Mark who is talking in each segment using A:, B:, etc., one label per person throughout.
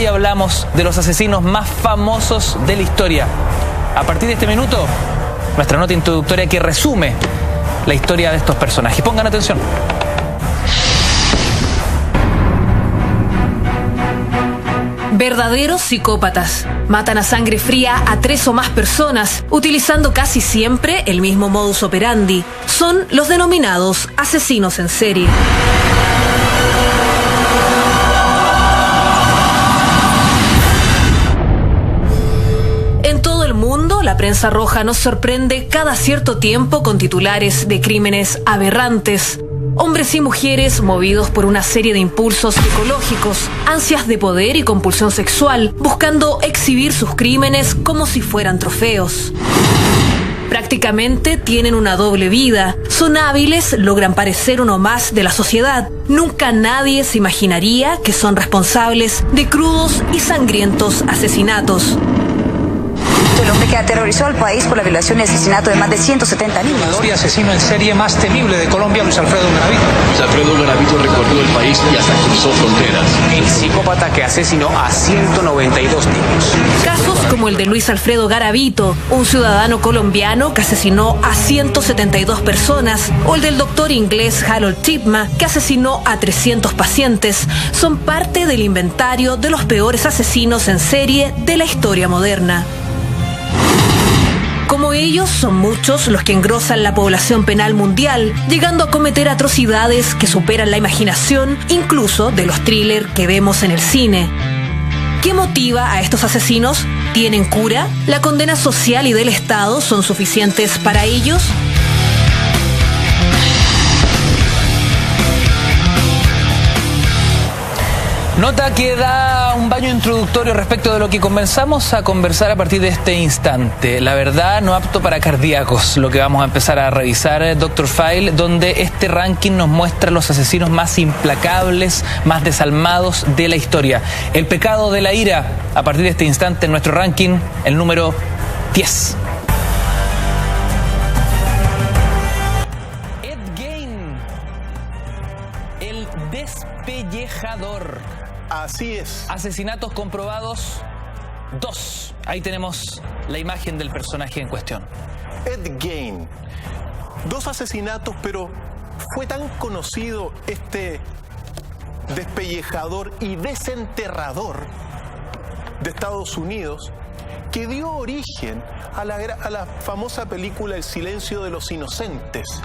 A: Hoy hablamos de los asesinos más famosos de la historia. A partir de este minuto, nuestra nota introductoria que resume la historia de estos personajes. Pongan atención.
B: Verdaderos psicópatas. Matan a sangre fría a 3 o más personas, utilizando casi siempre el mismo modus operandi. Son los denominados asesinos en serie. En todo el mundo, la prensa roja nos sorprende cada cierto tiempo con titulares de crímenes aberrantes. Hombres y mujeres movidos por una serie de impulsos psicológicos, ansias de poder y compulsión sexual, buscando exhibir sus crímenes como si fueran trofeos. Prácticamente tienen una doble vida. Son hábiles, logran parecer uno más de la sociedad. Nunca nadie se imaginaría que son responsables de crudos y sangrientos asesinatos.
C: El hombre que aterrorizó al país por la violación y asesinato de más de 170 niños.
D: El asesino en serie más temible de Colombia, Luis Alfredo Garavito.
E: Luis Alfredo Garavito recorrió el país y hasta cruzó fronteras.
F: El psicópata que asesinó a 192 niños.
B: Casos como el de Luis Alfredo Garavito, un ciudadano colombiano que asesinó a 172 personas, o el del doctor inglés Harold Chipman, que asesinó a 300 pacientes, son parte del inventario de los peores asesinos en serie de la historia moderna. Como ellos, son muchos los que engrosan la población penal mundial, llegando a cometer atrocidades que superan la imaginación, incluso de los thrillers que vemos en el cine. ¿Qué motiva a estos asesinos? ¿Tienen cura? ¿La condena social y del Estado son suficientes para ellos?
A: Nota que da un baño introductorio respecto de lo que comenzamos a conversar a partir de este instante. La verdad, no apto para cardíacos, lo que vamos a empezar a revisar, Dr. File, donde este ranking nos muestra los asesinos más implacables, más desalmados de la historia. El pecado de la ira, a partir de este instante en nuestro ranking, el número 10. Ed Gein, el despellejador.
G: Así es.
A: Asesinatos comprobados, 2. Ahí tenemos la imagen del personaje en cuestión.
G: Ed Gein. 2 asesinatos, pero fue tan conocido este despellejador y desenterrador de Estados Unidos que dio origen a la famosa película El silencio de los inocentes.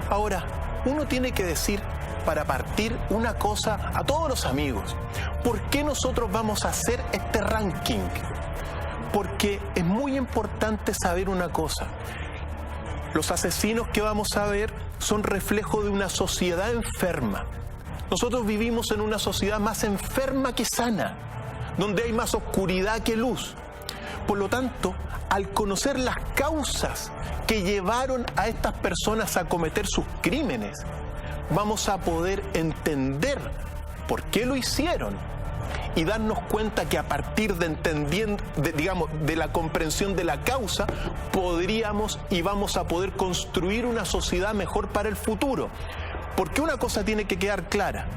G: Ahora, uno tiene que decir, para partir, una cosa a todos los amigos. ¿Por qué nosotros vamos a hacer este ranking? Porque es muy importante saber una cosa. Los asesinos que vamos a ver son reflejo de una sociedad enferma. Nosotros vivimos en una sociedad más enferma que sana, donde hay más oscuridad que luz. Por lo tanto, al conocer las causas que llevaron a estas personas a cometer sus crímenes, vamos a poder entender por qué lo hicieron y darnos cuenta que a partir de la comprensión de la causa, podríamos y vamos a poder construir una sociedad mejor para el futuro. Porque una cosa tiene que quedar clara: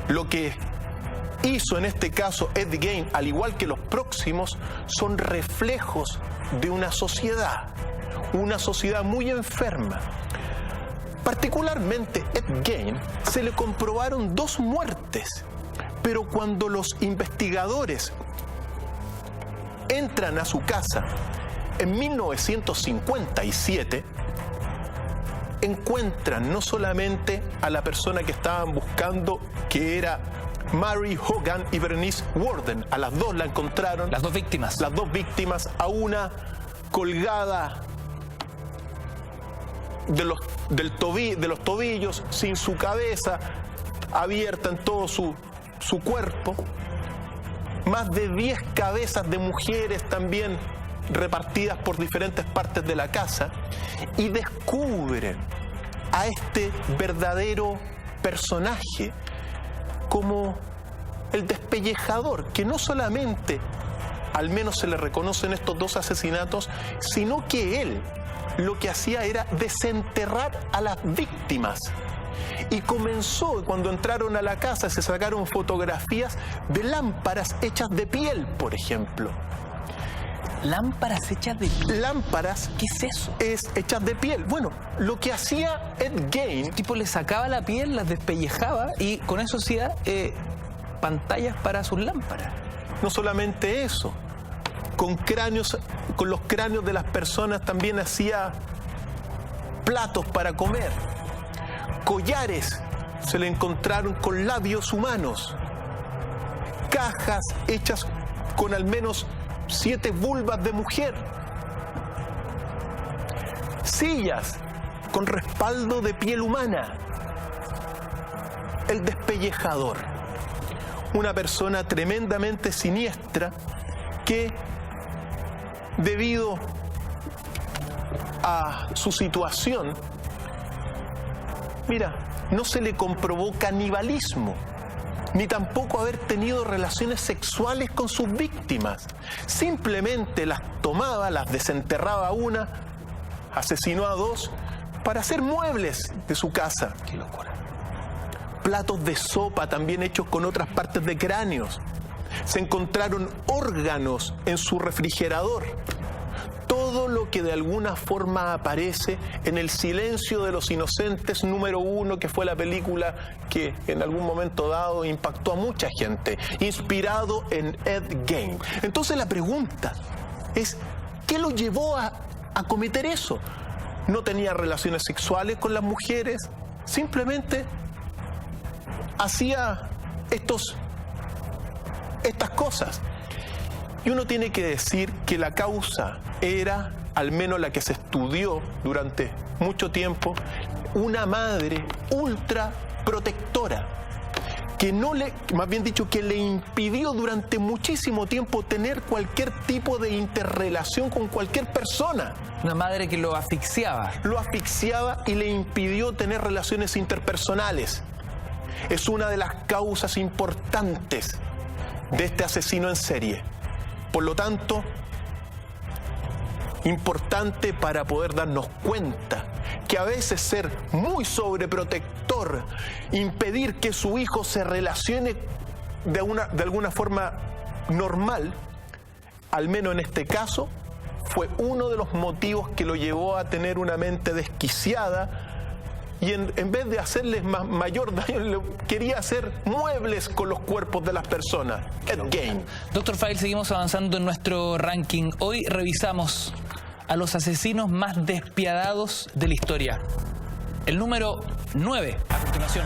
G: lo que hizo en este caso Ed Gein, al igual que los próximos, son reflejos de una sociedad muy enferma. Particularmente Ed Gein se le comprobaron 2 muertes, pero cuando los investigadores entran a su casa en 1957, encuentran no solamente a la persona que estaban buscando, que era Mary Hogan y Bernice Worden. A las 2 la encontraron.
A: Las 2 víctimas.
G: Las 2 víctimas, a una colgada de los tobillos, sin su cabeza, abierta en todo su cuerpo. Más de 10 cabezas de mujeres también repartidas por diferentes partes de la casa, y descubren a este verdadero personaje como el despellejador, que no solamente, al menos se le reconocen estos 2 asesinatos, sino que él lo que hacía era desenterrar a las víctimas Y comenzó, cuando entraron a la casa, se sacaron fotografías de lámparas hechas de piel, por ejemplo.
A: ¿Lámparas hechas de piel?
G: Lámparas.
A: ¿Qué es eso?
G: Es hechas de piel. Bueno, lo que hacía Ed Gein...
A: Tipo, le sacaba la piel, las despellejaba y con eso hacía pantallas para sus lámparas.
G: No solamente eso, con los cráneos de las personas también hacía platos para comer. Collares se le encontraron con labios humanos. Cajas hechas con al menos 7 vulvas de mujer. Sillas con respaldo de piel humana. El despellejador. Una persona tremendamente siniestra que, debido a su situación, mira, no se le comprobó canibalismo, ni tampoco haber tenido relaciones sexuales con sus víctimas. Simplemente las tomaba, las desenterraba a una, asesinó a 2 para hacer muebles de su casa.
A: Qué locura.
G: Platos de sopa también hechos con otras partes de cráneos. Se encontraron órganos en su refrigerador. Todo lo que de alguna forma aparece en El silencio de los inocentes número 1, que fue la película que en algún momento dado impactó a mucha gente, inspirado en Ed Gein. Entonces la pregunta es, ¿qué lo llevó a cometer eso? No tenía relaciones sexuales con las mujeres, simplemente hacía estas cosas. Y uno tiene que decir que la causa era, al menos la que se estudió durante mucho tiempo, una madre ultra protectora, que más bien dicho, que le impidió durante muchísimo tiempo tener cualquier tipo de interrelación con cualquier persona.
A: Una madre que lo asfixiaba.
G: Lo asfixiaba y le impidió tener relaciones interpersonales. Es una de las causas importantes de este asesino en serie. Por lo tanto, importante para poder darnos cuenta que a veces ser muy sobreprotector, impedir que su hijo se relacione de alguna forma normal, al menos en este caso, fue uno de los motivos que lo llevó a tener una mente desquiciada. Y en vez de hacerles mayor daño, quería hacer muebles con los cuerpos de las personas. Ed Gein.
A: Dr. File, seguimos avanzando en nuestro ranking. Hoy revisamos a los asesinos más despiadados de la historia. El número 9, a continuación.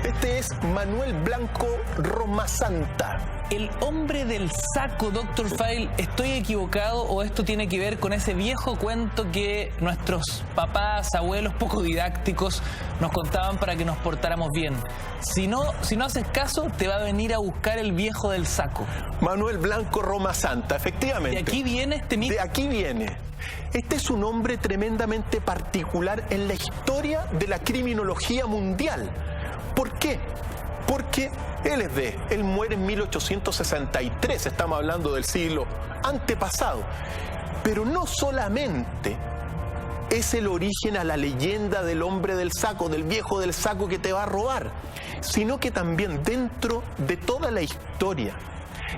G: Este es Manuel Blanco Romasanta.
A: El hombre del saco, Dr. File. ¿Estoy equivocado o esto tiene que ver con ese viejo cuento que nuestros papás, abuelos poco didácticos nos contaban para que nos portáramos bien? Si no haces caso, te va a venir a buscar el viejo del saco.
G: Manuel Blanco Romasanta, efectivamente.
A: ¿De aquí viene este mito?
G: De aquí viene. Este es un hombre tremendamente particular en la historia de la criminología mundial. ¿Por qué? Porque él muere en 1863, estamos hablando del siglo antepasado. Pero no solamente es el origen a la leyenda del hombre del saco, del viejo del saco que te va a robar, sino que también dentro de toda la historia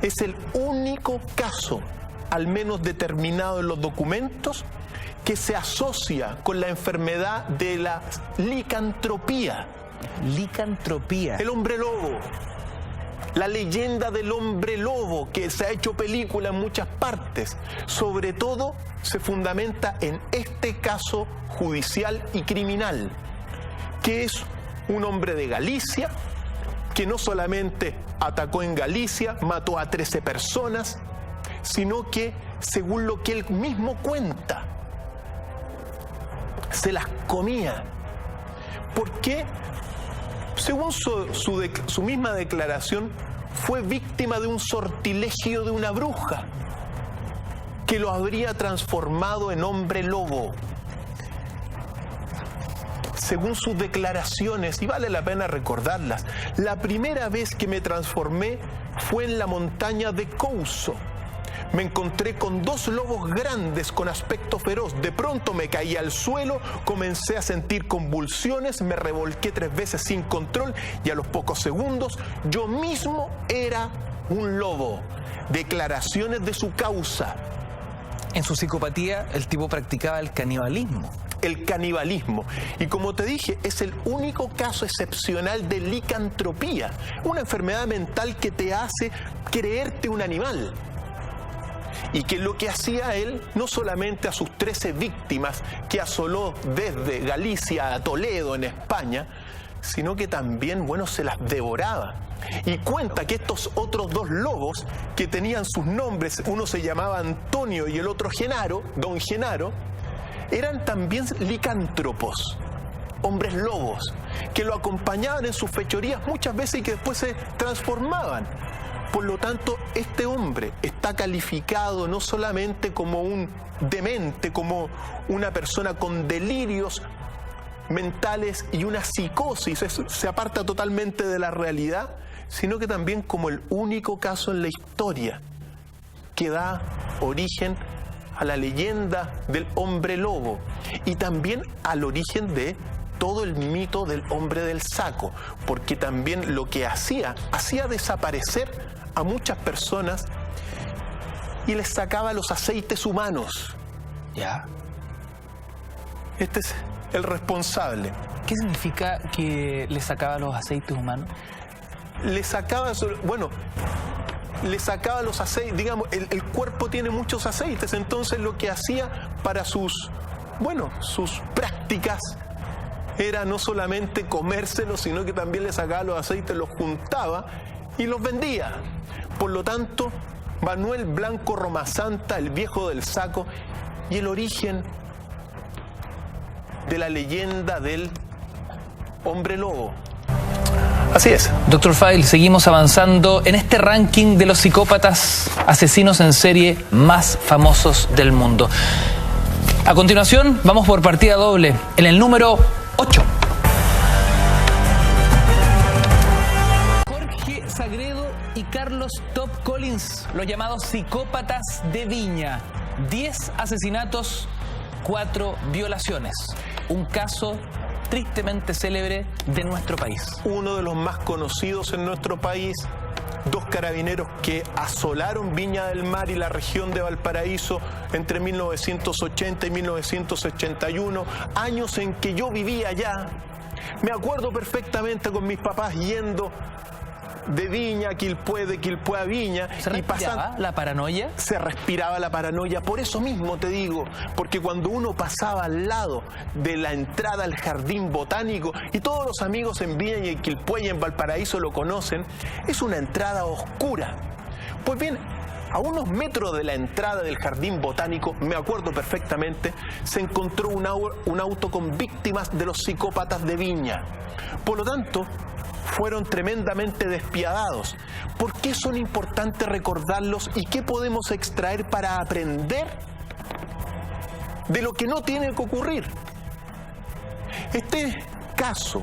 G: es el único caso, al menos determinado en los documentos, que se asocia con la enfermedad de la licantropía.
A: Licantropía.
G: El hombre lobo. La leyenda del hombre lobo, que se ha hecho película en muchas partes, sobre todo se fundamenta en este caso judicial y criminal, que es un hombre de Galicia, que no solamente atacó en Galicia, mató a 13 personas, sino que, según lo que él mismo cuenta, se las comía. ¿Por qué? Según su misma declaración, fue víctima de un sortilegio de una bruja que lo habría transformado en hombre lobo. Según sus declaraciones, y vale la pena recordarlas, la primera vez que me transformé fue en la montaña de Couso, Me encontré con dos lobos grandes con aspecto feroz. De pronto me caí al suelo, comencé a sentir convulsiones, me revolqué 3 veces sin control y a los pocos segundos yo mismo era un lobo. Declaraciones de su causa.
A: En su psicopatía, el tipo practicaba el canibalismo.
G: El canibalismo. Y como te dije, es el único caso excepcional de licantropía, una enfermedad mental que te hace creerte un animal. Y que lo que hacía él, no solamente a sus 13 víctimas que asoló desde Galicia a Toledo en España, sino que también, bueno, se las devoraba. Y cuenta que estos otros 2 lobos, que tenían sus nombres, uno se llamaba Antonio y el otro Genaro, don Genaro, eran también licántropos, hombres lobos, que lo acompañaban en sus fechorías muchas veces y que después se transformaban. Por lo tanto, este hombre está calificado no solamente como un demente, como una persona con delirios mentales y una psicosis, se aparta totalmente de la realidad, sino que también como el único caso en la historia que da origen a la leyenda del hombre lobo y también al origen de todo el mito del hombre del saco, porque también lo que hacía desaparecer a muchas personas y les sacaba los aceites humanos.
A: Ya.
G: Este es el responsable.
A: ¿Qué significa que le sacaba los aceites humanos?
G: Le sacaba los aceites, digamos, el cuerpo tiene muchos aceites, entonces lo que hacía para sus prácticas era no solamente comérselos, sino que también le sacaba los aceites, los juntaba y los vendía. Por lo tanto, Manuel Blanco Romasanta, el viejo del saco, y el origen de la leyenda del hombre lobo. Así es.
A: Dr. File, seguimos avanzando en este ranking de los psicópatas asesinos en serie más famosos del mundo. A continuación, vamos por partida doble, en el número 8. Jorge Sagredo y Carlos Top Collins, los llamados psicópatas de Viña. 10 asesinatos, 4 violaciones. Un caso tristemente célebre de nuestro país.
G: Uno de los más conocidos en nuestro país. 2 carabineros que asolaron Viña del Mar y la región de Valparaíso entre 1980 y 1981, años en que yo vivía allá. Me acuerdo perfectamente con mis papás yendo de Viña a Quilpué, de Quilpué a Viña.
A: ¿Se respiraba la paranoia?
G: Se respiraba la paranoia, por eso mismo te digo, porque cuando uno pasaba al lado de la entrada al jardín botánico, y todos los amigos en Viña y en Quilpué y en Valparaíso lo conocen, es una entrada oscura. Pues bien, a unos metros de la entrada del jardín botánico, me acuerdo perfectamente, se encontró un auto con víctimas de los psicópatas de Viña. Por lo tanto, fueron tremendamente despiadados. ¿Por qué son importantes recordarlos y qué podemos extraer para aprender de lo que no tiene que ocurrir? Este caso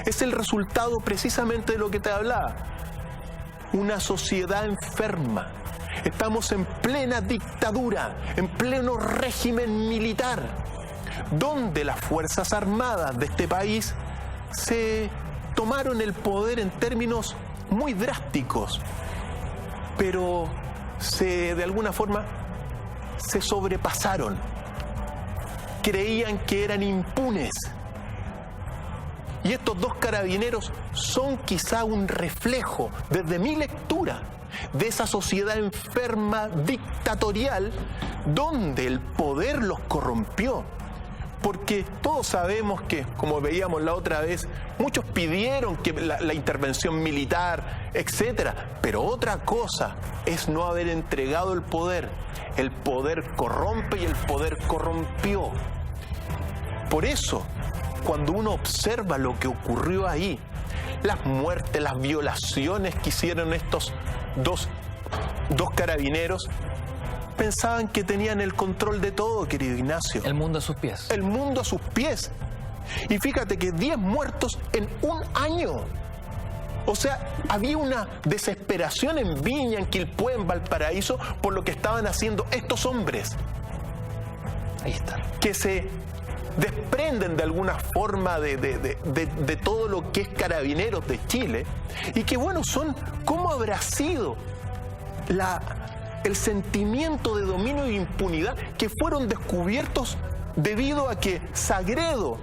G: es el resultado precisamente de lo que te hablaba. Una sociedad enferma. Estamos en plena dictadura, en pleno régimen militar, donde las Fuerzas Armadas de este país se tomaron el poder en términos muy drásticos, pero de alguna forma se sobrepasaron. Creían que eran impunes. Y estos 2 carabineros son quizá un reflejo, desde mi lectura, de esa sociedad enferma dictatorial donde el poder los corrompió. Porque todos sabemos que, como veíamos la otra vez, muchos pidieron que la intervención militar, etcétera. Pero otra cosa es no haber entregado el poder. El poder corrompe y el poder corrompió. Por eso, cuando uno observa lo que ocurrió ahí, las muertes, las violaciones que hicieron estos dos carabineros, pensaban que tenían el control de todo, querido Ignacio.
A: El mundo a sus pies.
G: El mundo a sus pies. Y fíjate que 10 muertos en un año. O sea, había una desesperación en Viña, en Quilpué, en Valparaíso, por lo que estaban haciendo estos hombres.
A: Ahí está.
G: Que se desprenden de alguna forma de todo lo que es Carabineros de Chile, y que bueno, ¿cómo habrá sido el sentimiento de dominio e impunidad que fueron descubiertos debido a que Sagredo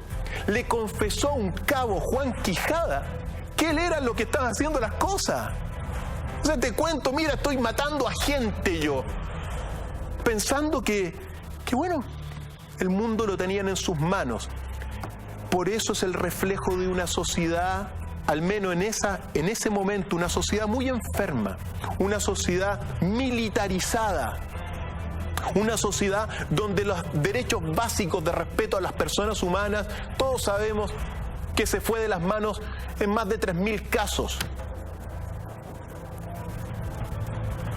G: le confesó a un cabo, Juan Quijada, que él era lo que estaba haciendo las cosas? O sea, te cuento, mira, estoy matando a gente yo, pensando que bueno, el mundo lo tenían en sus manos. Por eso es el reflejo de una sociedad, al menos en ese momento, una sociedad muy enferma, una sociedad militarizada, una sociedad donde los derechos básicos de respeto a las personas humanas, todos sabemos que se fue de las manos en más de 3.000 casos.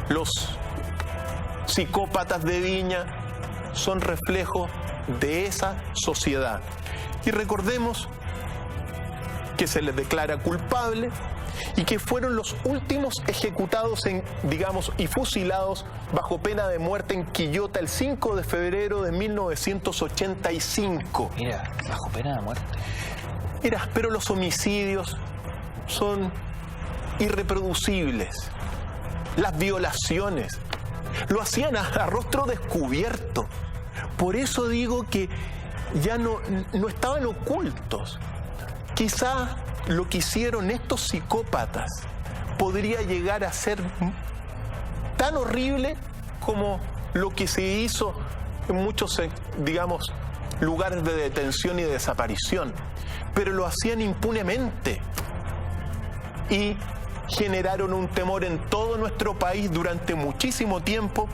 G: Los psicópatas de Viña son reflejo de esa sociedad. Y recordemos que se les declara culpable y que fueron los últimos ejecutados y fusilados bajo pena de muerte en Quillota el 5 de febrero de 1985.
A: Mira, bajo pena de muerte.
G: Mira, pero los homicidios son irreproducibles. Las violaciones lo hacían a rostro descubierto. Por eso digo que ya no estaban ocultos. Quizá lo que hicieron estos psicópatas podría llegar a ser tan horrible como lo que se hizo en muchos, lugares de detención y de desaparición. Pero lo hacían impunemente y generaron un temor en todo nuestro país durante muchísimo tiempo,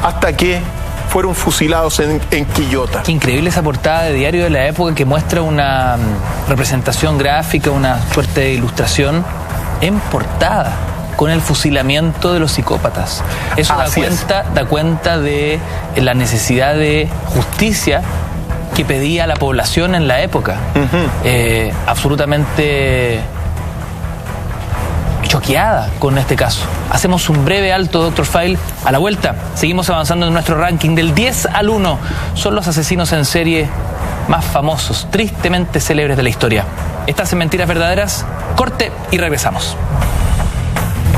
G: hasta que fueron fusilados en Quillota.
A: Qué increíble esa portada de diario de la época que muestra una representación gráfica, una suerte de ilustración en portada con el fusilamiento de los psicópatas. Eso da cuenta de la necesidad de justicia que pedía la población en la época. Absolutamente choqueada con este caso. Hacemos un breve alto, Dr. File. A la vuelta, seguimos avanzando en nuestro ranking del 10 al 1. Son los asesinos en serie más famosos, tristemente célebres de la historia. Estás en Mentiras Verdaderas. Corte y regresamos.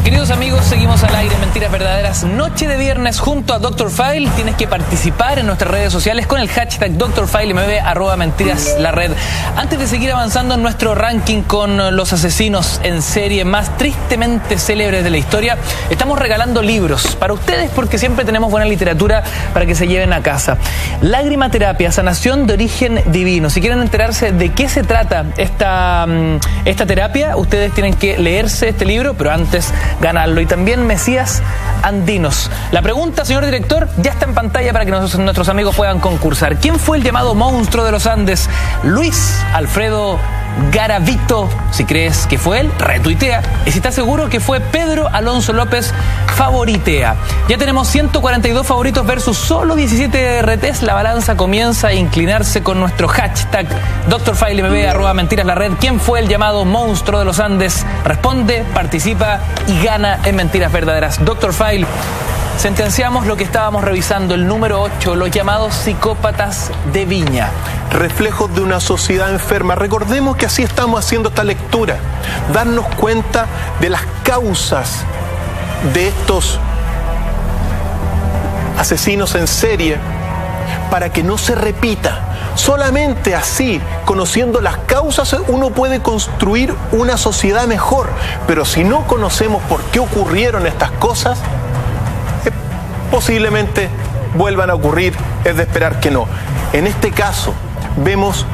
A: Queridos amigos, seguimos al aire en Mentiras Verdaderas, noche de viernes junto a Dr. File. Tienes que participar en nuestras redes sociales con el hashtag DrFileMB, @mentiras_la_red. Antes de seguir avanzando en nuestro ranking con los asesinos en serie más tristemente célebres de la historia, estamos regalando libros para ustedes porque siempre tenemos buena literatura para que se lleven a casa. Lágrima Terapia, sanación de origen divino. Si quieren enterarse de qué se trata esta terapia, ustedes tienen que leerse este libro, pero antes ganarlo. Y también Mesías Andinos. La pregunta, señor director, ya está en pantalla para que nuestros amigos puedan concursar. ¿Quién fue el llamado monstruo de los Andes? Luis Alfredo Garavito. Si crees que fue él, retuitea. Y si estás seguro que fue Pedro Alonso López, favoritea. Ya tenemos 142 favoritos versus solo 17 RTs. La balanza comienza a inclinarse con nuestro hashtag DrFileMB, @mentiras_la_red. ¿Quién fue el llamado monstruo de los Andes? Responde, participa y gana en Mentiras Verdaderas. Dr. File, sentenciamos lo que estábamos revisando, el número 8, los llamados psicópatas de Viña.
G: Reflejos de una sociedad enferma. Recordemos que así estamos haciendo esta lectura. Darnos cuenta de las causas de estos asesinos en serie para que no se repita. Solamente así, conociendo las causas, uno puede construir una sociedad mejor. Pero si no conocemos por qué ocurrieron estas cosas, posiblemente vuelvan a ocurrir, es de esperar que no. En este caso, vemos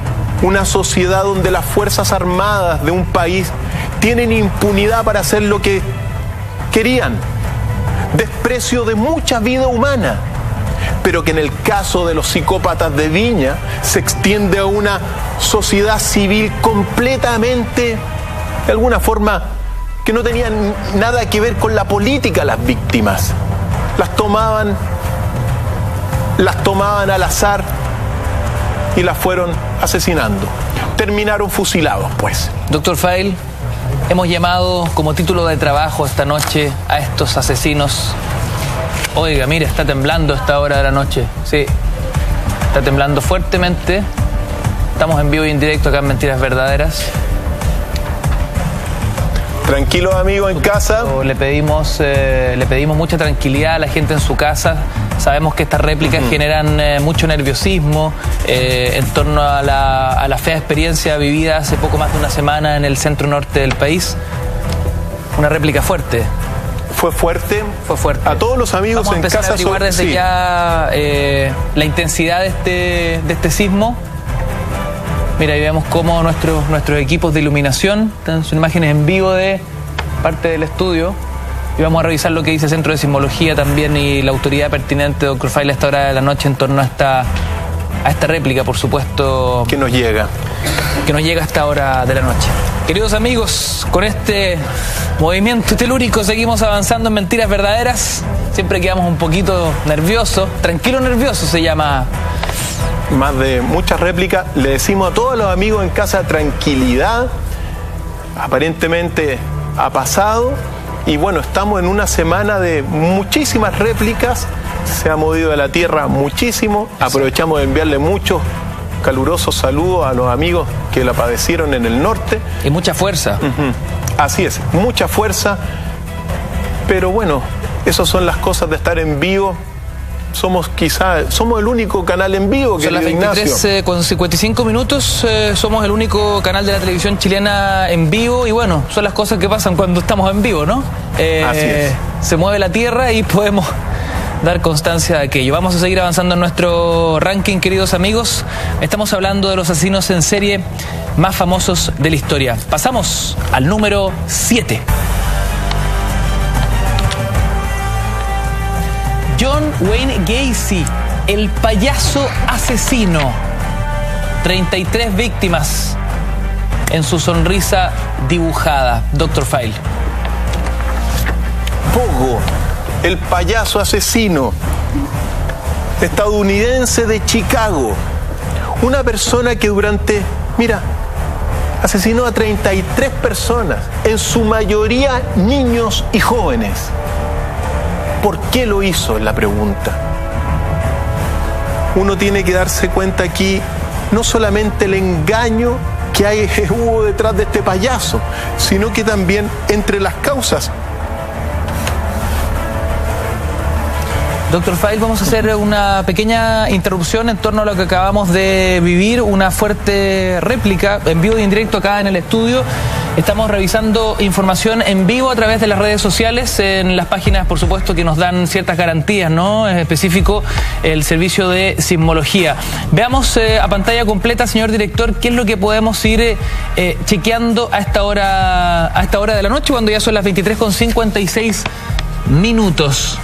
G: una sociedad donde las Fuerzas Armadas de un país tienen impunidad para hacer lo que querían, desprecio de mucha vida humana, pero que en el caso de los psicópatas de Viña se extiende a una sociedad civil completamente, de alguna forma, que no tenía nada que ver con la política. Las víctimas las tomaban al azar y las fueron asesinando. Terminaron fusilados, pues.
A: Dr. File, Hemos llamado como título de trabajo esta noche a estos asesinos. Oiga, mire, está temblando a esta hora de la noche. Sí, está temblando fuertemente. Estamos en vivo y en directo acá en Mentiras Verdaderas.
G: Tranquilos, amigos en casa.
A: Le pedimos mucha tranquilidad a la gente en su casa. Sabemos que estas réplicas generan mucho nerviosismo en torno a la fea experiencia vivida hace poco más de una semana en el centro norte del país. Una réplica fuerte.
G: Fue fuerte.
A: Fue fuerte.
G: A todos los amigos
A: Vamos
G: en
A: a empezar
G: casa.
A: a averiguar desde ya la intensidad de este sismo. Mira, ahí vemos cómo nuestros equipos de iluminación, son imágenes en vivo de parte del estudio. Y vamos a revisar lo que dice el Centro de Sismología también y la autoridad pertinente, Dr. Fail, a esta hora de la noche en torno a esta réplica, por supuesto.
G: Que nos llega.
A: Que nos llega a esta hora de la noche. Queridos amigos, con este movimiento telúrico seguimos avanzando en Mentiras Verdaderas. Siempre quedamos un poquito nerviosos. Tranquilo nervioso se llama.
G: Más de muchas réplicas. Le decimos a todos los amigos en casa tranquilidad. Aparentemente ha pasado. Y bueno, estamos en una semana de muchísimas réplicas. Se ha movido de la tierra muchísimo. Aprovechamos de enviarle muchos calurosos saludos a los amigos que la padecieron en el norte.
A: Y mucha fuerza.
G: Así es, mucha fuerza. Pero bueno, esas son las cosas de estar en vivo. Somos el único canal en vivo que
A: son las 23 con 55 minutos. Somos el único canal de la televisión chilena en vivo. Y bueno, son las cosas que pasan cuando estamos en vivo, ¿no?
G: Así es.
A: Se mueve la tierra y podemos dar constancia de aquello. Vamos a seguir avanzando en nuestro ranking, queridos amigos. Estamos hablando de los asesinos en serie más famosos de la historia. Pasamos al número 7. John Wayne Gacy, el payaso asesino. 33 víctimas en su sonrisa dibujada. Dr. Fail.
G: Pogo, el payaso asesino estadounidense de Chicago. Una persona que asesinó a 33 personas, en su mayoría niños y jóvenes. ¿Por qué lo hizo? Es la pregunta. Uno tiene que darse cuenta aquí no solamente el engaño que hubo detrás de este payaso, sino que también entre las causas.
A: Dr. Fail, vamos a hacer una pequeña interrupción en torno a lo que acabamos de vivir, una fuerte réplica en vivo y en directo acá en el estudio. Estamos revisando información en vivo a través de las redes sociales, en las páginas, por supuesto, que nos dan ciertas garantías, ¿no? En específico, el servicio de sismología. Veamos a pantalla completa, señor director, qué es lo que podemos ir chequeando a esta hora de la noche, cuando ya son las 23:56 minutos.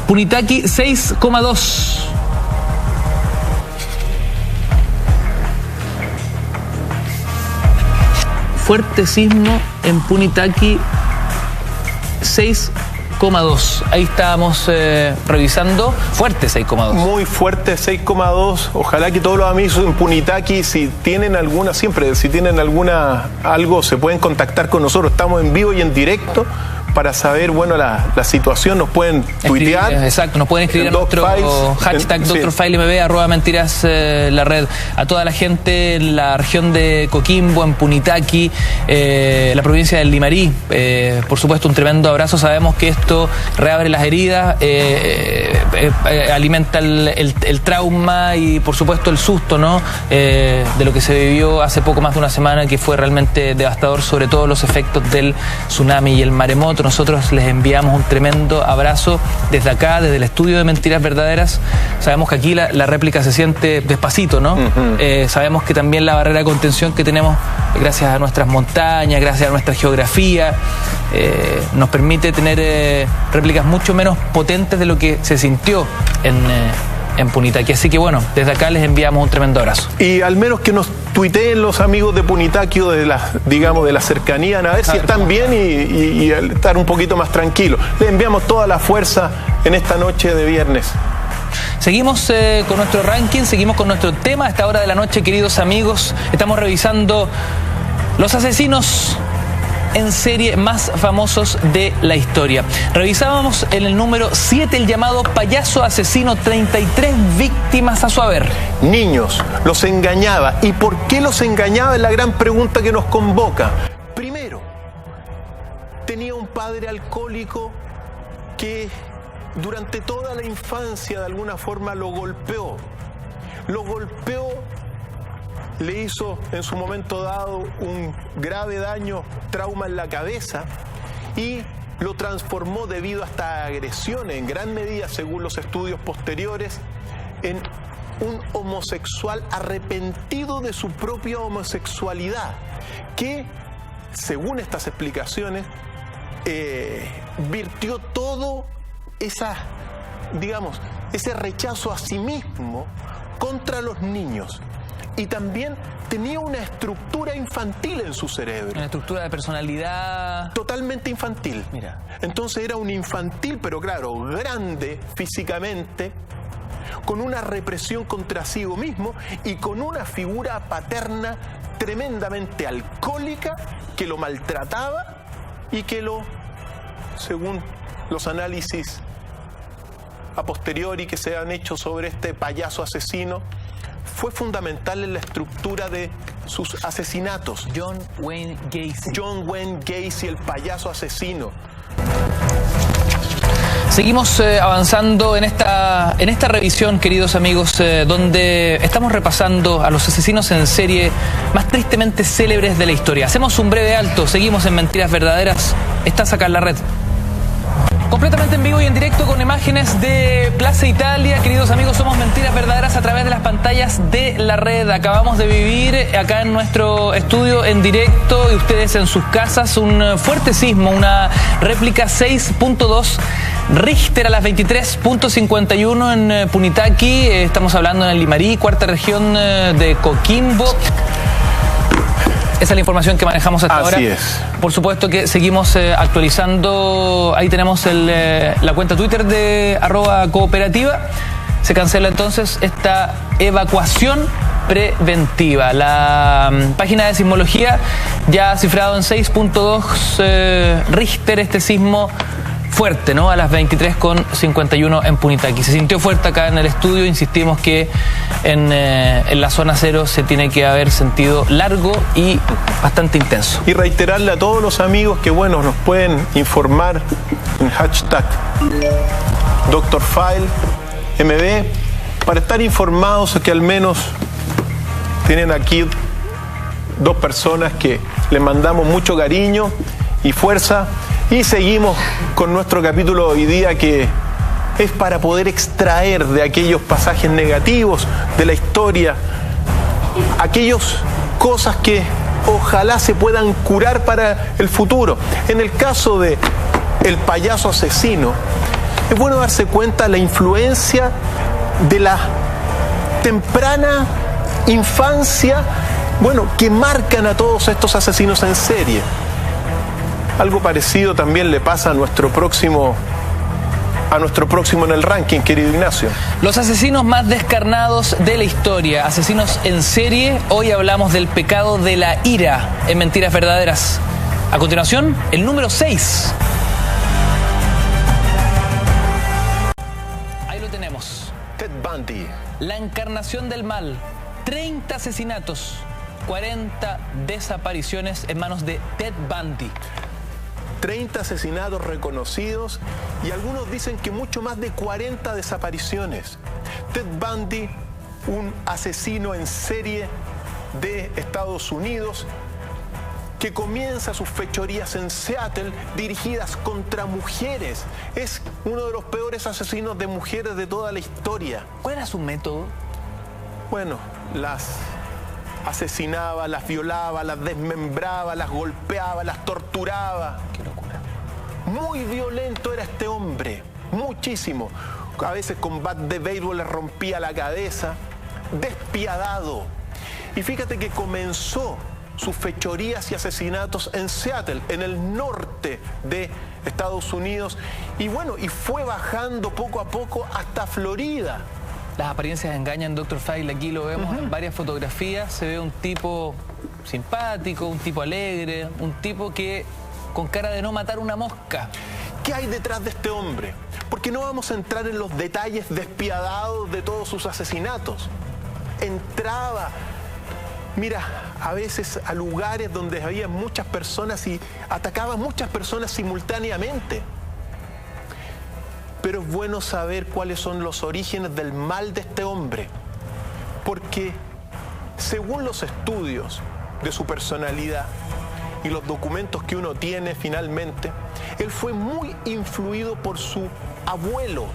A: Punitaqui 6,2. Fuerte sismo en Punitaqui 6,2. Ahí estábamos revisando. Fuerte 6,2.
G: Muy fuerte 6,2. Ojalá que todos los amigos en Punitaqui, si tienen algo, se pueden contactar con nosotros. Estamos en vivo y en directo para saber, la situación. Nos pueden tuitear.
A: Exacto, nos pueden escribir a nuestro hashtag DrFileMB, @mentiras la red. A toda la gente en la región de Coquimbo, en Punitaqui, la provincia del Limarí, por supuesto, un tremendo abrazo. Sabemos que esto reabre las heridas, alimenta el trauma y, por supuesto, el susto, ¿no? De lo que se vivió hace poco más de una semana, que fue realmente devastador, sobre todo los efectos del tsunami y el maremoto. Nosotros les enviamos un tremendo abrazo desde acá, desde el estudio de Mentiras Verdaderas. Sabemos que aquí la réplica se siente despacito, ¿no? Sabemos que también la barrera de contención que tenemos, gracias a nuestras montañas, gracias a nuestra geografía, nos permite tener réplicas mucho menos potentes de lo que se sintió en Punitaqui. Así que bueno, desde acá les enviamos un tremendo abrazo.
G: Y al menos que nos tuiteen los amigos de Punitaqui o de la cercanía, a ver si están bien y estar un poquito más tranquilos. Les enviamos toda la fuerza en esta noche de viernes.
A: Seguimos con nuestro ranking, seguimos con nuestro tema a esta hora de la noche, queridos amigos. Estamos revisando los asesinos en serie más famosos de la historia. Revisábamos en el número 7 el llamado payaso asesino, 33 víctimas a su haber.
G: Niños, los engañaba. ¿Y por qué los engañaba? Es la gran pregunta que nos convoca. Primero, tenía un padre alcohólico que durante toda la infancia de alguna forma lo golpeó. Le hizo en su momento dado un grave daño, trauma en la cabeza, y lo transformó debido a estas agresiones, en gran medida, según los estudios posteriores, en un homosexual arrepentido de su propia homosexualidad, que, según estas explicaciones, virtió todo ese rechazo a sí mismo contra los niños. Y también tenía una estructura infantil en su cerebro.
A: Una estructura de personalidad
G: totalmente infantil.
A: Mira.
G: Entonces era un infantil, pero claro, grande físicamente, con una represión contra sí mismo y con una figura paterna tremendamente alcohólica que lo maltrataba y que según los análisis a posteriori que se han hecho sobre este payaso asesino, fue fundamental en la estructura de sus asesinatos.
A: John Wayne
G: Gacy, el payaso asesino.
A: Seguimos avanzando en esta revisión, queridos amigos, donde estamos repasando a los asesinos en serie más tristemente célebres de la historia. Hacemos un breve alto, seguimos en Mentiras Verdaderas. Estás acá en la red. Completamente en vivo y en directo con imágenes de Plaza Italia. Queridos amigos, somos Mentiras Verdaderas a través de las pantallas de la red. Acabamos de vivir acá en nuestro estudio en directo y ustedes en sus casas un fuerte sismo, una réplica 6.2 Richter a las 23.51 en Punitaqui. Estamos hablando en el Limarí, cuarta región de Coquimbo. Esa es la información que manejamos hasta ahora.
G: Así es.
A: Por supuesto que seguimos actualizando. Ahí tenemos la cuenta Twitter de @cooperativa. Se cancela entonces esta evacuación preventiva. La página de sismología ya ha cifrado en 6.2 Richter este sismo fuerte, ¿no? A las 23.51 en Punitaqui. Se sintió fuerte acá en el estudio. Insistimos que en la zona cero se tiene que haber sentido largo y bastante intenso.
G: Y reiterarle a todos los amigos que, bueno, nos pueden informar en hashtag DrFileMD para estar informados, que al menos tienen aquí dos personas que les mandamos mucho cariño y fuerza. Y seguimos con nuestro capítulo hoy día, que es para poder extraer de aquellos pasajes negativos de la historia aquellas cosas que ojalá se puedan curar para el futuro. En el caso de el payaso asesino, es bueno darse cuenta de la influencia de la temprana infancia, que marcan a todos estos asesinos en serie. Algo parecido también le pasa a nuestro próximo en el ranking, querido Ignacio.
A: Los asesinos más descarnados de la historia, asesinos en serie. Hoy hablamos del pecado de la ira en Mentiras Verdaderas. A continuación, el número 6. Ahí lo tenemos.
G: Ted Bundy.
A: La encarnación del mal. 30 asesinatos, 40 desapariciones en manos de Ted Bundy.
G: 30 asesinatos reconocidos y algunos dicen que mucho más de 40 desapariciones. Ted Bundy, un asesino en serie de Estados Unidos que comienza sus fechorías en Seattle dirigidas contra mujeres. Es uno de los peores asesinos de mujeres de toda la historia.
A: ¿Cuál era su método?
G: Las asesinaba, las violaba, las desmembraba, las golpeaba, las torturaba.
A: Qué locura.
G: Muy violento era este hombre, muchísimo. A veces con bat de béisbol le rompía la cabeza. Despiadado. Y fíjate que comenzó sus fechorías y asesinatos en Seattle, en el norte de Estados Unidos. Y fue bajando poco a poco hasta Florida.
A: Las apariencias engañan, Dr. File. Aquí lo vemos en varias fotografías. Se ve un tipo simpático, un tipo alegre, un tipo que con cara de no matar una mosca.
G: ¿Qué hay detrás de este hombre? Porque no vamos a entrar en los detalles despiadados de todos sus asesinatos. Entraba, mira, a veces a lugares donde había muchas personas y atacaba a muchas personas simultáneamente. Pero es bueno saber cuáles son los orígenes del mal de este hombre, porque según los estudios de su personalidad y los documentos que uno tiene finalmente, él fue muy influido por su abuelo,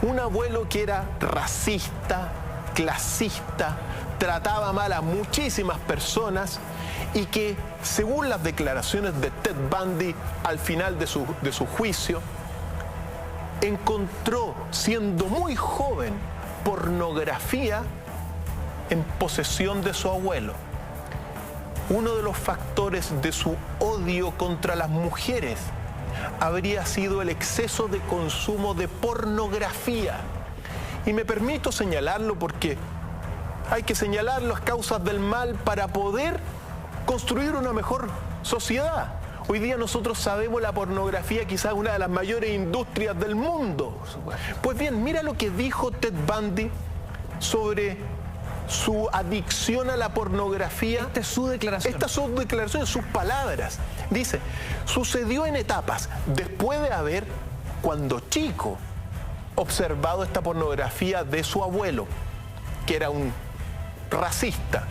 G: un abuelo que era racista, clasista, trataba mal a muchísimas personas y que, según las declaraciones de Ted Bundy al final de su juicio, encontró, siendo muy joven, pornografía en posesión de su abuelo. Uno de los factores de su odio contra las mujeres habría sido el exceso de consumo de pornografía. Y me permito señalarlo porque hay que señalar las causas del mal para poder construir una mejor sociedad. Hoy día nosotros sabemos la pornografía quizás una de las mayores industrias del mundo. Pues bien, mira lo que dijo Ted Bundy sobre su adicción a la pornografía.
A: Esta es su declaración.
G: Estas son declaraciones, sus palabras. Dice, sucedió en etapas después de haber, cuando chico, observado esta pornografía de su abuelo, que era un racista.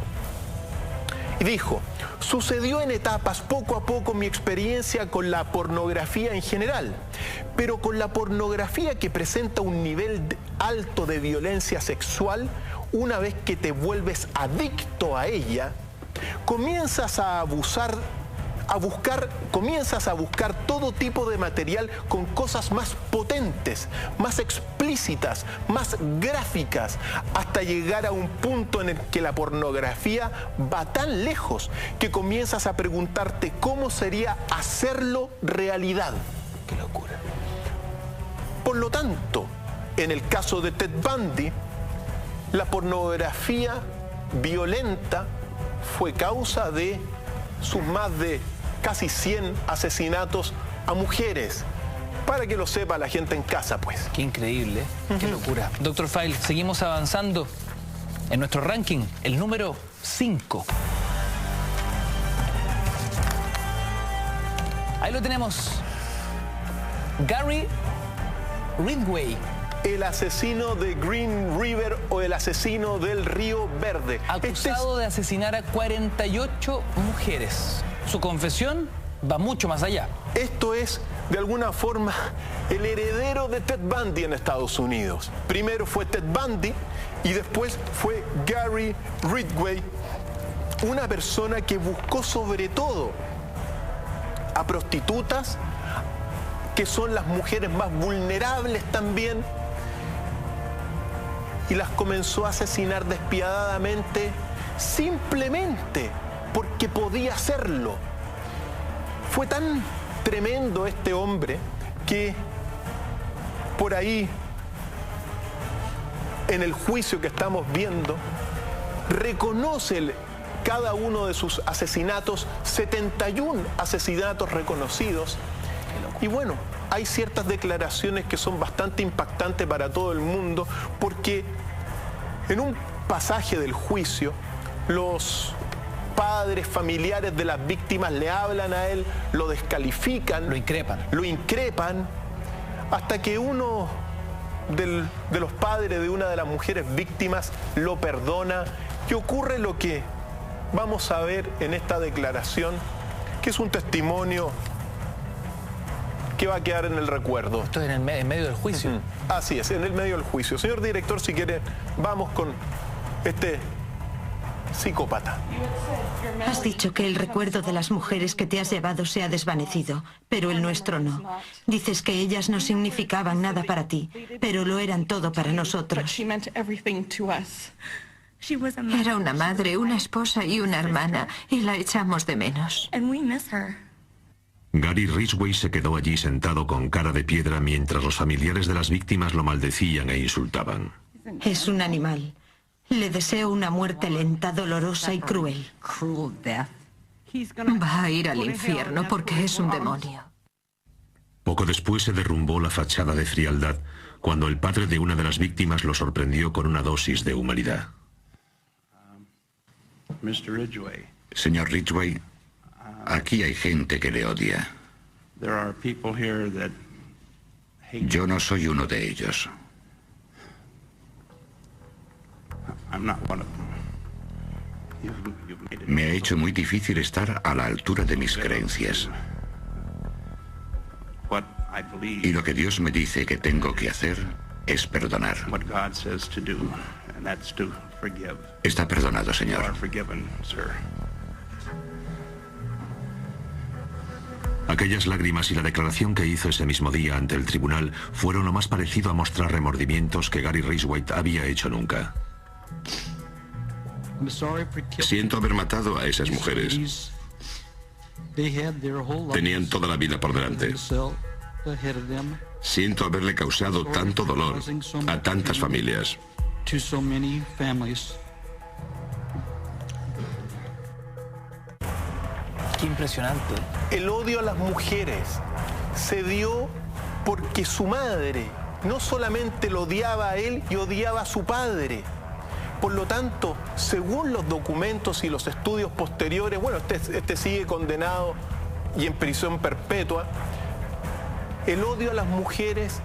G: Y dijo, sucedió en etapas, poco a poco, mi experiencia con la pornografía en general, pero con la pornografía que presenta un nivel alto de violencia sexual, una vez que te vuelves adicto a ella, comienzas a buscar todo tipo de material con cosas más potentes, más explícitas, más gráficas, hasta llegar a un punto en el que la pornografía va tan lejos que comienzas a preguntarte cómo sería hacerlo realidad. ¡Qué locura! Por lo tanto, en el caso de Ted Bundy, la pornografía violenta fue causa de sus más de casi 100 asesinatos a mujeres. Para que lo sepa la gente en casa, pues.
A: Qué increíble, qué locura. Dr. File, seguimos avanzando en nuestro ranking, el número 5. Ahí lo tenemos. Gary Ridgway.
G: El asesino de Green River o el asesino del Río Verde.
A: Acusado de asesinar a 48 mujeres. Su confesión va mucho más allá.
G: Esto es, de alguna forma, el heredero de Ted Bundy en Estados Unidos. Primero fue Ted Bundy y después fue Gary Ridgway, una persona que buscó sobre todo a prostitutas, que son las mujeres más vulnerables también, y las comenzó a asesinar despiadadamente simplemente porque podía hacerlo. Fue tan tremendo este hombre que por ahí, en el juicio que estamos viendo, reconoce cada uno de sus asesinatos, 71 asesinatos reconocidos. Y bueno, hay ciertas declaraciones que son bastante impactantes para todo el mundo, porque en un pasaje del juicio, los padres, familiares de las víctimas le hablan a él, lo descalifican, lo increpan, hasta que uno de los padres de una de las mujeres víctimas lo perdona, y ocurre lo que vamos a ver en esta declaración, que es un testimonio que va a quedar en el recuerdo.
A: Esto es en medio del juicio.
G: Así es, en el medio del juicio. Señor director, si quiere, vamos con este psicópata.
H: Has dicho que el recuerdo de las mujeres que te has llevado se ha desvanecido, pero el nuestro no. Dices que ellas no significaban nada para ti, pero lo eran todo para nosotros. Era una madre, una esposa y una hermana, y la echamos de menos.
I: Gary Ridgway se quedó allí sentado con cara de piedra mientras los familiares de las víctimas lo maldecían e insultaban.
H: Es un animal. Le deseo una muerte lenta, dolorosa y cruel. Va a ir al infierno porque es un demonio.
I: Poco después se derrumbó la fachada de frialdad cuando el padre de una de las víctimas lo sorprendió con una dosis de humanidad.
J: Señor Ridgway, aquí hay gente que le odia. Yo no soy uno de ellos. Me ha hecho muy difícil estar a la altura de mis creencias. Y lo que Dios me dice que tengo que hacer es perdonar. Está perdonado, señor.
I: Aquellas lágrimas y la declaración que hizo ese mismo día ante el tribunal fueron lo más parecido a mostrar remordimientos que Gary Ridgway había hecho nunca.
J: Siento haber matado a esas mujeres. Tenían toda la vida por delante. Siento haberle causado tanto dolor a tantas familias.
A: Qué impresionante.
G: El odio a las mujeres se dio porque su madre no solamente lo odiaba a él y odiaba a su padre. Por lo tanto, según los documentos y los estudios posteriores, bueno, este sigue condenado y en prisión perpetua. El odio a las mujeres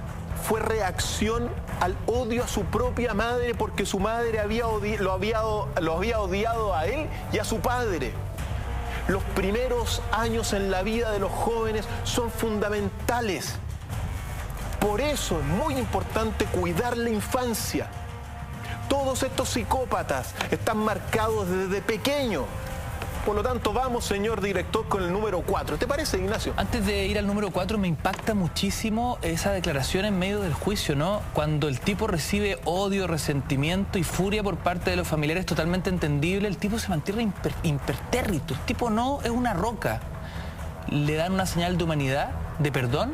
G: fue reacción al odio a su propia madre porque su madre lo había odiado a él y a su padre. Los primeros años en la vida de los jóvenes son fundamentales. Por eso es muy importante cuidar la infancia. Todos estos psicópatas están marcados desde pequeño. Por lo tanto, vamos, señor director, con el número 4. ¿Te parece, Ignacio?
A: Antes de ir al número 4, me impacta muchísimo esa declaración en medio del juicio, ¿no? Cuando el tipo recibe odio, resentimiento y furia por parte de los familiares, totalmente entendible, el tipo se mantiene impertérrito. El tipo no es una roca. Le dan una señal de humanidad, de perdón,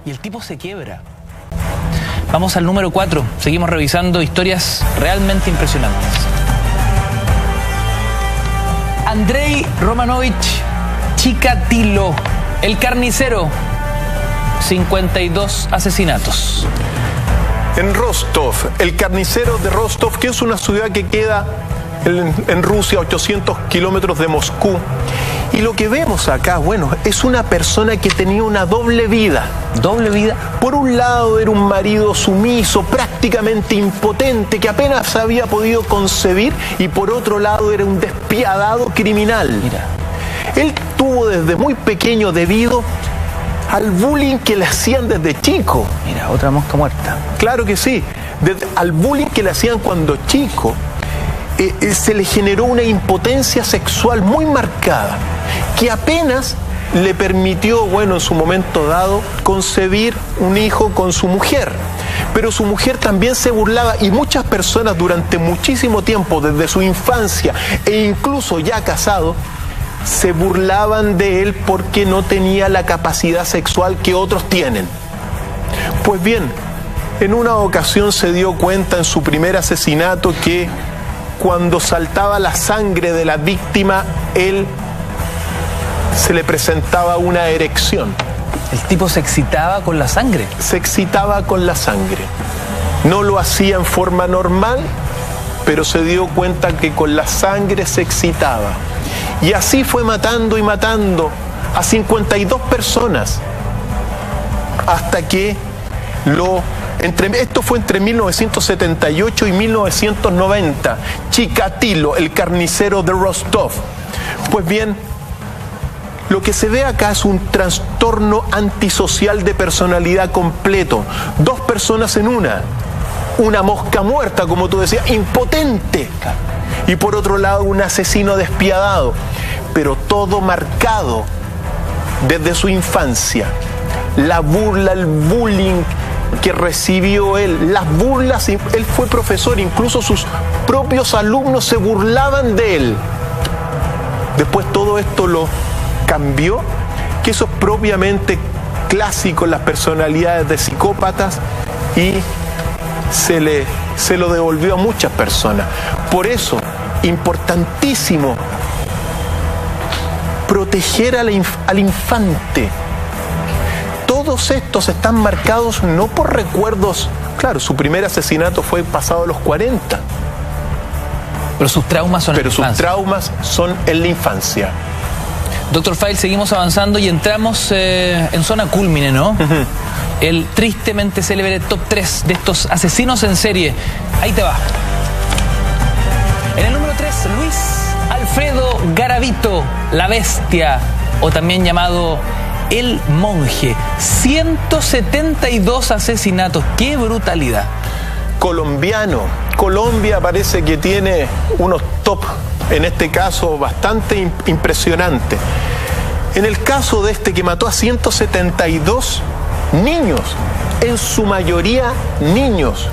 A: y el tipo se quiebra. Vamos al número 4. Seguimos revisando historias realmente impresionantes. Andrei Romanovich Chikatilo, el carnicero, 52 asesinatos.
G: En Rostov, el carnicero de Rostov, que es una ciudad que queda en Rusia, 800 kilómetros de Moscú. Y lo que vemos acá, bueno, es una persona que tenía una doble vida.
A: ¿Doble vida?
G: Por un lado era un marido sumiso, prácticamente impotente, que apenas había podido concebir, y por otro lado era un despiadado criminal.
A: Mira.
G: Él tuvo desde muy pequeño, debido al bullying que le hacían desde chico.
A: Mira, otra mosca muerta.
G: Claro que sí. Al bullying que le hacían cuando chico, se le generó una impotencia sexual muy marcada, que apenas le permitió, bueno, en su momento dado, concebir un hijo con su mujer. Pero su mujer también se burlaba, y muchas personas durante muchísimo tiempo, desde su infancia e incluso ya casado, se burlaban de él porque no tenía la capacidad sexual que otros tienen. Pues bien, en una ocasión se dio cuenta en su primer asesinato que cuando saltaba la sangre de la víctima, él se le presentaba una erección.
A: ¿El tipo se excitaba con la sangre?
G: Se excitaba con la sangre. No lo hacía en forma normal, pero se dio cuenta que con la sangre se excitaba. Y así fue matando y matando a 52 personas, hasta que esto fue entre 1978 y 1990. Chikatilo, el carnicero de Rostov. Pues bien, lo que se ve acá es un trastorno antisocial de personalidad completo. Dos personas en una mosca muerta, como tú decías, impotente. Y por otro lado, un asesino despiadado. Pero todo marcado desde su infancia. La burla, el bullying que recibió él, las burlas, él fue profesor, incluso sus propios alumnos se burlaban de él. Después todo esto lo cambió, que eso es propiamente clásico en las personalidades de psicópatas, y se lo devolvió a muchas personas. Por eso, importantísimo proteger al infante. Todos estos están marcados no por recuerdos. Claro, su primer asesinato fue pasado a los 40.
A: Pero sus traumas son en la infancia.
G: Pero sus traumas son en la infancia.
A: Doctor File, seguimos avanzando y entramos en zona cúlmine, ¿no? El tristemente célebre top 3 de estos asesinos en serie. Ahí te va. En el número 3, Luis Alfredo Garavito, la bestia, o también llamado el monje. 172 asesinatos. ¡Qué brutalidad!
G: Colombiano. Colombia parece que tiene unos top, en este caso, bastante impresionantes. En el caso de este que mató a 172 niños, en su mayoría niños.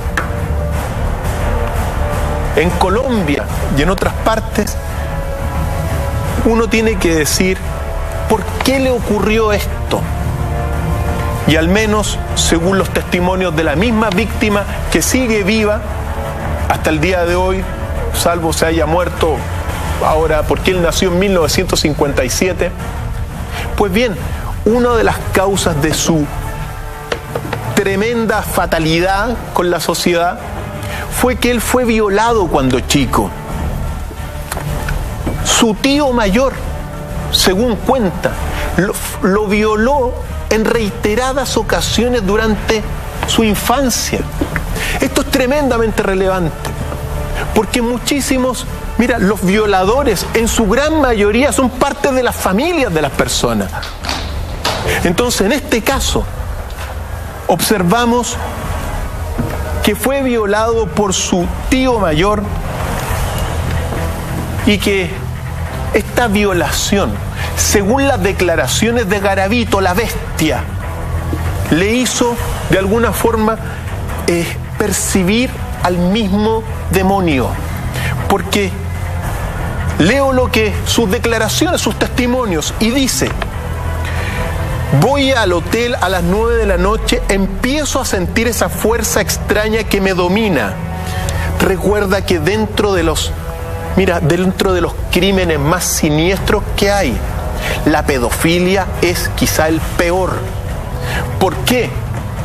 G: En Colombia y en otras partes, uno tiene que decir, ¿por qué le ocurrió esto? Y al menos, según los testimonios de la misma víctima, que sigue viva hasta el día de hoy, salvo se haya muerto ahora, porque él nació en 1957, pues bien, una de las causas de su tremenda fatalidad con la sociedad fue que él fue violado cuando chico. Su tío mayor, según cuenta, lo violó en reiteradas ocasiones durante su infancia. Esto es tremendamente relevante, porque muchísimos, mira, los violadores en su gran mayoría son parte de las familias de las personas. Entonces, en este caso, observamos que fue violado por su tío mayor y que esta violación, según las declaraciones de Garavito, la bestia, le hizo de alguna forma percibir al mismo demonio. Porque leo lo que sus declaraciones, sus testimonios, y dice: voy al hotel a las 9 de la noche, empiezo a sentir esa fuerza extraña que me domina. Recuerda que dentro de los crímenes más siniestros que hay, la pedofilia es quizá el peor. ¿Por qué?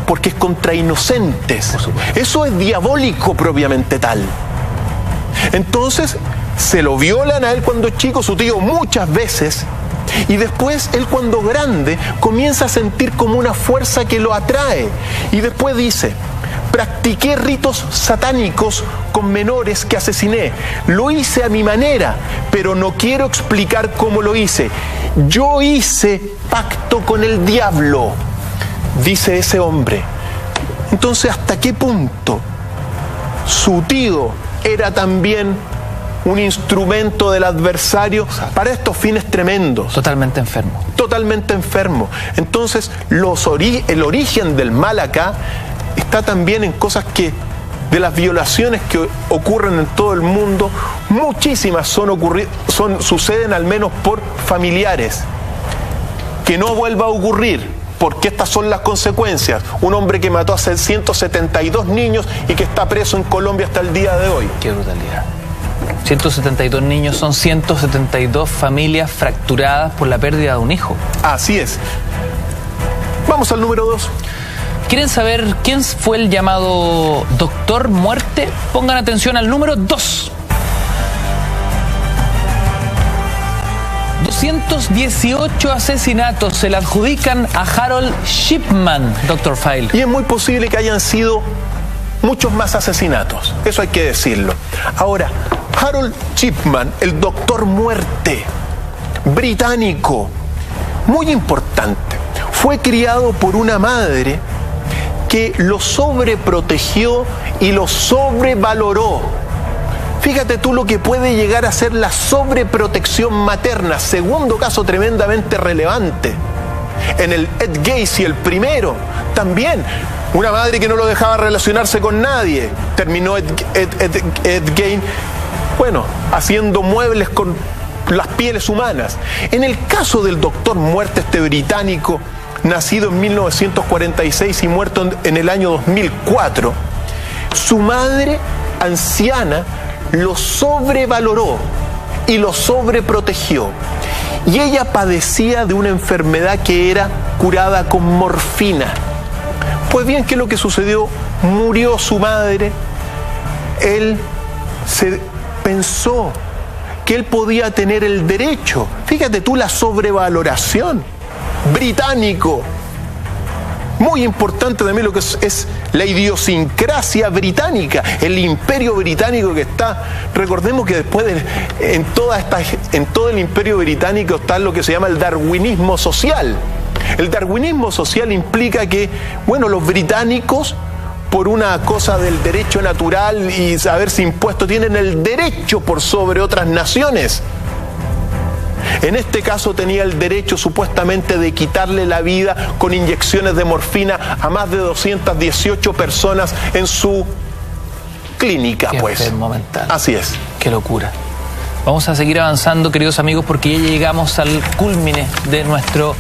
G: Porque es contra inocentes. Eso es diabólico propiamente tal. Entonces, se lo violan a él cuando chico, su tío muchas veces, y después él cuando grande comienza a sentir como una fuerza que lo atrae. Y después dice: practiqué ritos satánicos con menores que asesiné. Lo hice a mi manera, pero no quiero explicar cómo lo hice. Yo hice pacto con el diablo, dice ese hombre. Entonces, ¿hasta qué punto su tío era también un instrumento del adversario para estos fines tremendos?
A: Totalmente enfermo. Totalmente enfermo.
G: Entonces, el origen del mal acá está también en cosas que, de las violaciones que ocurren en todo el mundo, muchísimas suceden al menos por familiares. Que no vuelva a ocurrir, porque estas son las consecuencias. Un hombre que mató a 172 niños y que está preso en Colombia hasta el día de hoy.
A: Qué brutalidad. 172 niños son 172 familias fracturadas por la pérdida de un hijo.
G: Así es. Vamos al número 2.
A: ¿Quieren saber quién fue el llamado Doctor Muerte? Pongan atención al número 2. 218 asesinatos se le adjudican a Harold Shipman, Dr. File.
G: Y es muy posible que hayan sido muchos más asesinatos, eso hay que decirlo. Ahora, Harold Shipman, el Doctor Muerte, británico, muy importante, fue criado por una madre que lo sobreprotegió y lo sobrevaloró. Fíjate tú lo que puede llegar a ser la sobreprotección materna. Segundo caso tremendamente relevante. En el Ed Gacy, el primero, también una madre que no lo dejaba relacionarse con nadie. Terminó Ed Gein, bueno, haciendo muebles con las pieles humanas. En el caso del Doctor Muerte, este británico, nacido en 1946 y muerto en el año 2004, su madre anciana lo sobrevaloró y lo sobreprotegió. Y ella padecía de una enfermedad que era curada con morfina. Pues bien, ¿qué es lo que sucedió? Murió su madre. Él se pensó que él podía tener el derecho. Fíjate tú la sobrevaloración. Británico. Muy importante también lo que es la idiosincrasia británica, el imperio británico que está. Recordemos que después en todo el imperio británico está lo que se llama el darwinismo social. El darwinismo social implica que, bueno, los británicos, por una cosa del derecho natural y saberse impuesto, tienen el derecho por sobre otras naciones. En este caso tenía el derecho supuestamente de quitarle la vida con inyecciones de morfina a más de 218 personas en su clínica, pues.
A: Momental.
G: Así es.
A: Qué locura. Vamos a seguir avanzando, queridos amigos, porque ya llegamos al cúlmine de nuestro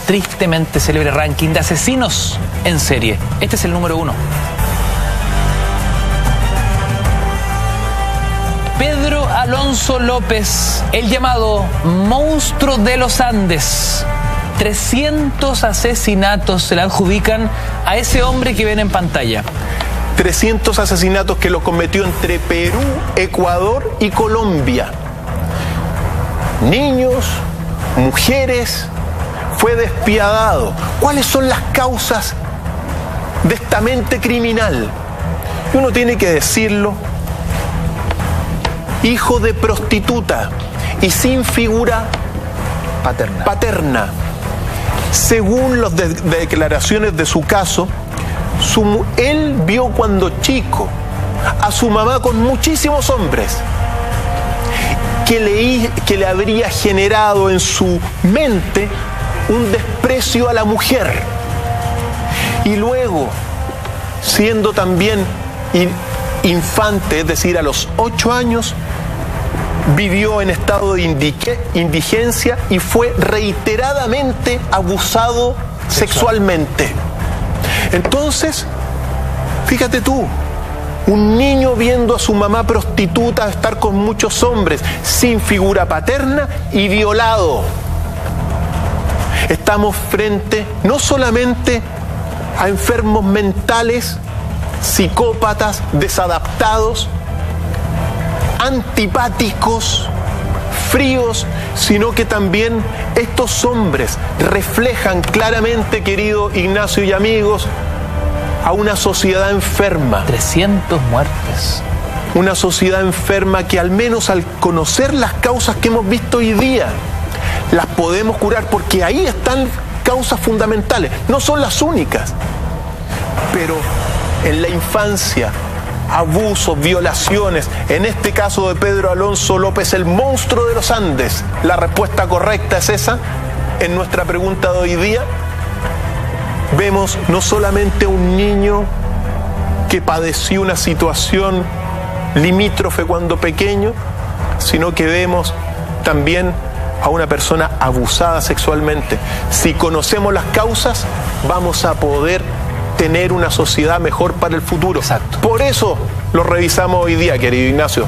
A: tristemente célebre ranking de asesinos en serie. Este es el número 1. Pedro Alonso López, el llamado monstruo de los Andes. 300 asesinatos se le adjudican a ese hombre que ven en pantalla.
G: 300 asesinatos que lo cometió entre Perú, Ecuador y Colombia. Niños, mujeres, fue despiadado. ¿Cuáles son las causas de esta mente criminal? Y uno tiene que decirlo. Hijo de prostituta y sin figura paterna. Según las declaraciones de su caso, él vio cuando chico a su mamá con muchísimos hombres, que le habría generado en su mente un desprecio a la mujer. Y luego, siendo también infante, es decir, a los 8 años, vivió en estado de indigencia y fue reiteradamente abusado sexualmente. Entonces, fíjate tú, un niño viendo a su mamá prostituta estar con muchos hombres, sin figura paterna y violado. Estamos frente no solamente a enfermos mentales, psicópatas, desadaptados, antipáticos, fríos, sino que también estos hombres reflejan claramente, querido Ignacio y amigos, a una sociedad enferma.
A: 300 muertes.
G: Una sociedad enferma que al menos al conocer las causas que hemos visto hoy día, las podemos curar, porque ahí están causas fundamentales. No son las únicas, pero en la infancia, abusos, violaciones, en este caso de Pedro Alonso López, el monstruo de los Andes. La respuesta correcta es esa. En nuestra pregunta de hoy día, vemos no solamente un niño que padeció una situación limítrofe cuando pequeño, sino que vemos también a una persona abusada sexualmente. Si conocemos las causas, vamos a poder tener una sociedad mejor para el futuro.
A: Exacto.
G: Por eso lo revisamos hoy día, querido Ignacio.